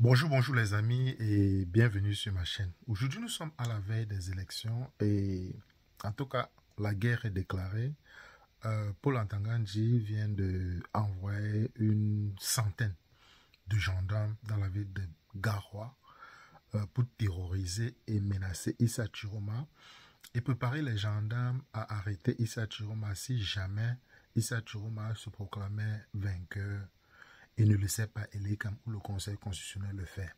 Bonjour les amis et bienvenue sur ma chaîne. Aujourd'hui nous sommes à la veille des élections et en tout cas la guerre est déclarée. Paul Antanganji vient d'envoyer une centaine de gendarmes dans la ville de Garoua pour terroriser et menacer Issa Chiroma et préparer les gendarmes à arrêter Issa Chiroma si jamais Issa Chiroma se proclamait vainqueur et ne laissait pas élire comme le Conseil constitutionnel le fait.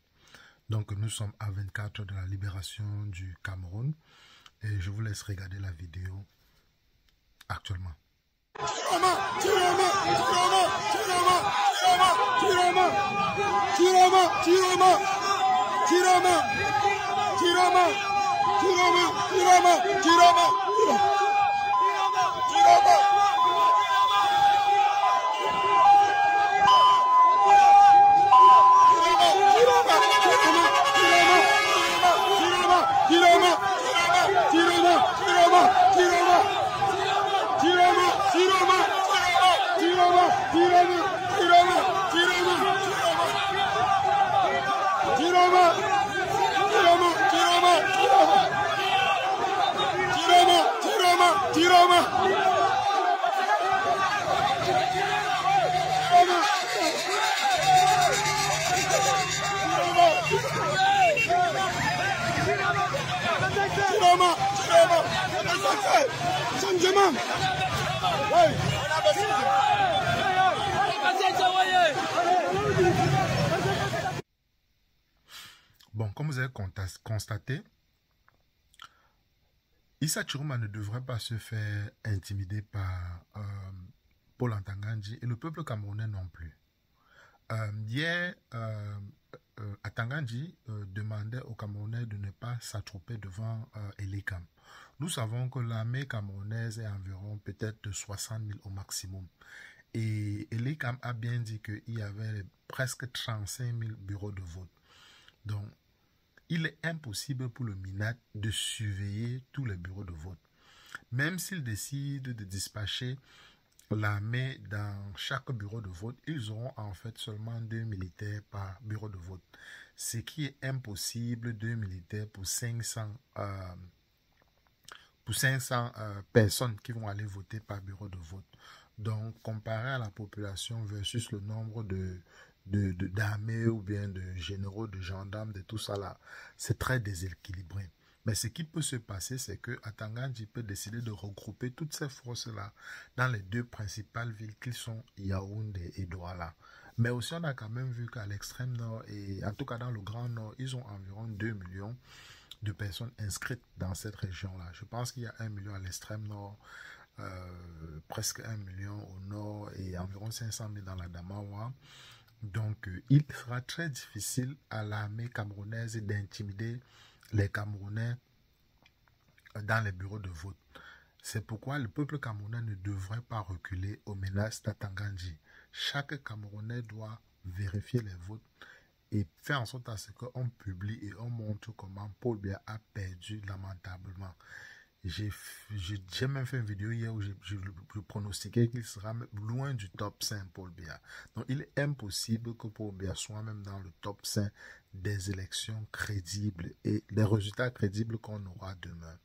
Donc nous sommes à 24 heures de la libération du Cameroun et je vous laisse regarder la vidéo actuellement. Bon, comme vous avez constaté, Issa Chiroma ne devrait pas se faire intimider par Paul Antanganji et le peuple camerounais non plus. Hier, Antanganji demandait aux Camerounais de ne pas s'attrouper devant Elikam. Nous savons que l'armée camerounaise est environ peut-être de 60 000 au maximum. Et Elikam a bien dit qu'il y avait presque 35 000 bureaux de vote. Donc, il est impossible pour le MINAT de surveiller tous les bureaux de vote. Même s'il décide de dispatcher l'armée dans chaque bureau de vote, ils auront en fait seulement 2 militaires par bureau de vote. Ce qui est impossible, 2 militaires pour 500 personnes qui vont aller voter par bureau de vote. Donc, comparé à la population versus le nombre d'armées ou bien de généraux, de gendarmes, de tout ça là, c'est très déséquilibré. Mais ce qui peut se passer, c'est que Antanganji peut décider de regrouper toutes ces forces-là dans les deux principales villes qui sont Yaoundé et Douala. Mais aussi, on a quand même vu qu'à l'extrême nord, et en tout cas dans le Grand Nord, ils ont environ 2 millions de personnes inscrites dans cette région-là. Je pense qu'il y a 1 million à l'extrême nord, presque 1 million au nord et environ 500 000 dans la Damawa. Donc, il sera très difficile à l'armée camerounaise d'intimider les Camerounais dans les bureaux de vote. C'est pourquoi le peuple camerounais ne devrait pas reculer aux menaces d'Antanganji. Chaque Camerounais doit vérifier les votes et faire en sorte à ce qu'on publie et on montre comment Paul Biya a perdu lamentablement. J'ai même fait une vidéo hier où je pronostiquais qu'il sera loin du top 5 Paul Biya. Donc il est impossible que Paul Biya soit même dans le top 5 des élections crédibles et des résultats crédibles qu'on aura demain.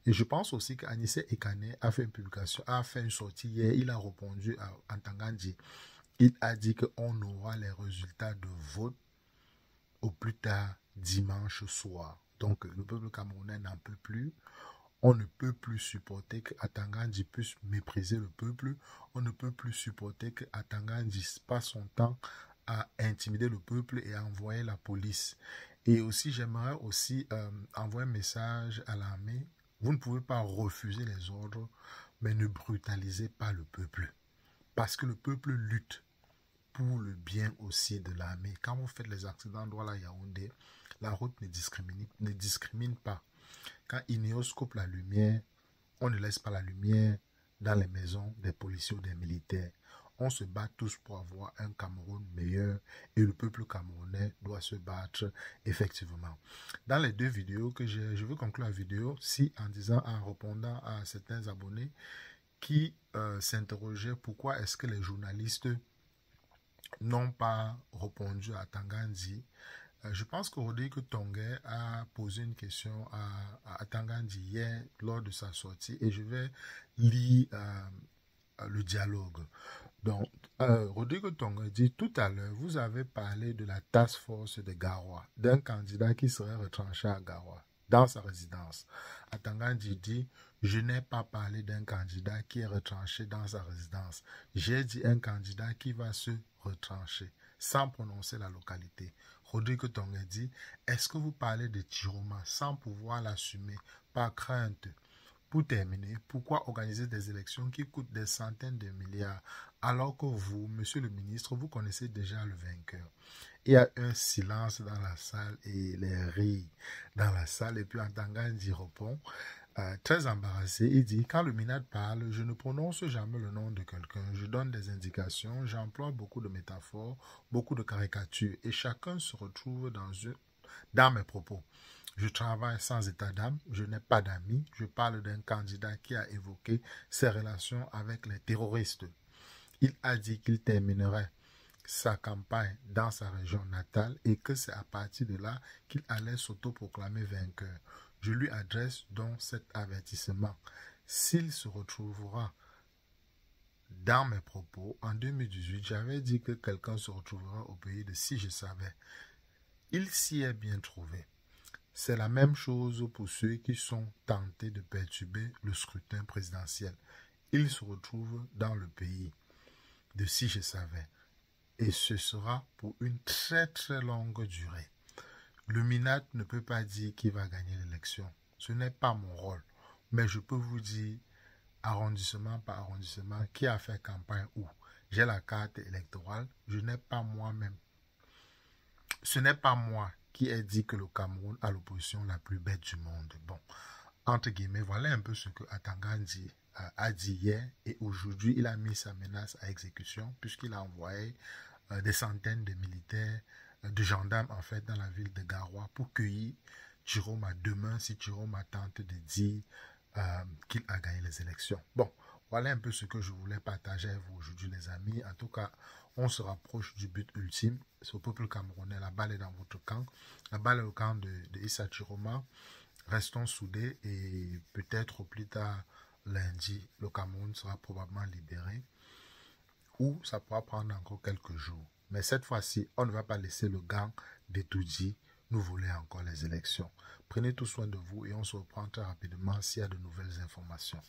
Et je pense aussi qu'Anissé Ekane a fait une publication, a fait une sortie hier, il a répondu à Antanganji. Il a dit qu'on aura les résultats de vote au plus tard dimanche soir. Donc le peuple camerounais n'en peut plus. On ne peut plus supporter qu'Antanganji puisse mépriser le peuple. On ne peut plus supporter qu'Antanganji passe son temps à intimider le peuple et à envoyer la police. Et aussi, j'aimerais aussi envoyer un message à l'armée. Vous ne pouvez pas refuser les ordres, mais ne brutalisez pas le peuple. Parce que le peuple lutte pour le bien aussi de l'armée. Quand vous faites les accidents Douala Yaoundé, la route ne discrimine pas. Quand Ineos coupe la lumière, on ne laisse pas la lumière dans les maisons des policiers ou des militaires. On se bat tous pour avoir un Cameroun meilleur et le peuple camerounais doit se battre effectivement. Dans les deux vidéos que je veux conclure la vidéo en répondant à certains abonnés qui s'interrogeaient pourquoi est-ce que les journalistes n'ont pas répondu à Antanganji Je pense que Rodrigue Tongue a posé une question à Tangandi hier lors de sa sortie et je vais lire le dialogue. Donc, Rodrigue Tongue dit tout à l'heure, vous avez parlé de la task force de Garoua, d'un candidat qui serait retranché à Garoua, dans sa résidence. Tangandi dit, je n'ai pas parlé d'un candidat qui est retranché dans sa résidence. J'ai dit un candidat qui va se retrancher, sans prononcer la localité. Rodrigue Tongue dit, est-ce que vous parlez de Chiroma sans pouvoir l'assumer, par crainte? Pour terminer, pourquoi organiser des élections qui coûtent des centaines de milliards alors que vous, monsieur le ministre, vous connaissez déjà le vainqueur? Il y a un silence dans la salle et les rires dans la salle. Et puis Tangandi répond, très embarrassé, il dit, quand le MINAD parle, je ne prononce jamais le nom de quelqu'un. Je donne des indications, j'emploie beaucoup de métaphores, beaucoup de caricatures et chacun se retrouve dans mes propos. Je travaille sans état d'âme, je n'ai pas d'amis, je parle d'un candidat qui a évoqué ses relations avec les terroristes. Il a dit qu'il terminerait sa campagne dans sa région natale et que c'est à partir de là qu'il allait s'autoproclamer vainqueur. Je lui adresse donc cet avertissement. S'il se retrouvera dans mes propos, en 2018, j'avais dit que quelqu'un se retrouvera au pays de si je savais. Il s'y est bien trouvé. C'est la même chose pour ceux qui sont tentés de perturber le scrutin présidentiel. Ils se retrouvent dans le pays de si je savais. Et ce sera pour une très très longue durée. Le MINAD ne peut pas dire qui va gagner l'élection. Ce n'est pas mon rôle. Mais je peux vous dire, arrondissement par arrondissement, qui a fait campagne où. J'ai la carte électorale. Je n'ai pas moi-même. Ce n'est pas moi qui ai dit que le Cameroun a l'opposition la plus bête du monde. Bon, entre guillemets, voilà un peu ce que Tangandi a dit hier. Et aujourd'hui, il a mis sa menace à exécution puisqu'il a envoyé des centaines de militaires, de gendarmes en fait, dans la ville de Garoua pour cueillir Chiroma demain si Chiroma tente de dire qu'il a gagné les élections. Bon, voilà un peu ce que je voulais partager avec vous aujourd'hui les amis. En tout cas, on se rapproche du but ultime. C'est au peuple camerounais. La balle est dans votre camp. La balle est au camp de Issa Chiroma. Restons soudés et peut-être au plus tard lundi, le Cameroun sera probablement libéré. Ou ça pourra prendre encore quelques jours. Mais cette fois-ci, on ne va pas laisser le gang d'Etoudi nous voler encore les élections. Prenez tout soin de vous et on se reprend très rapidement s'il y a de nouvelles informations.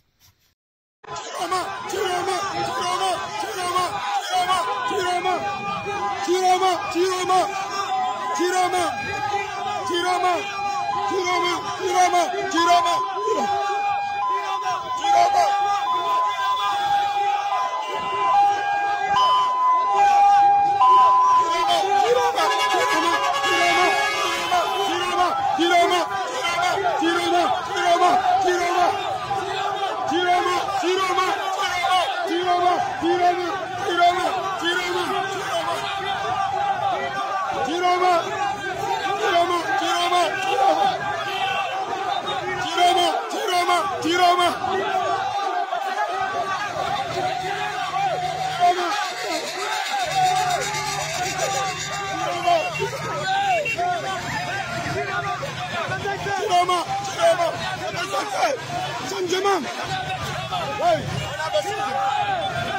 Changement. Oui.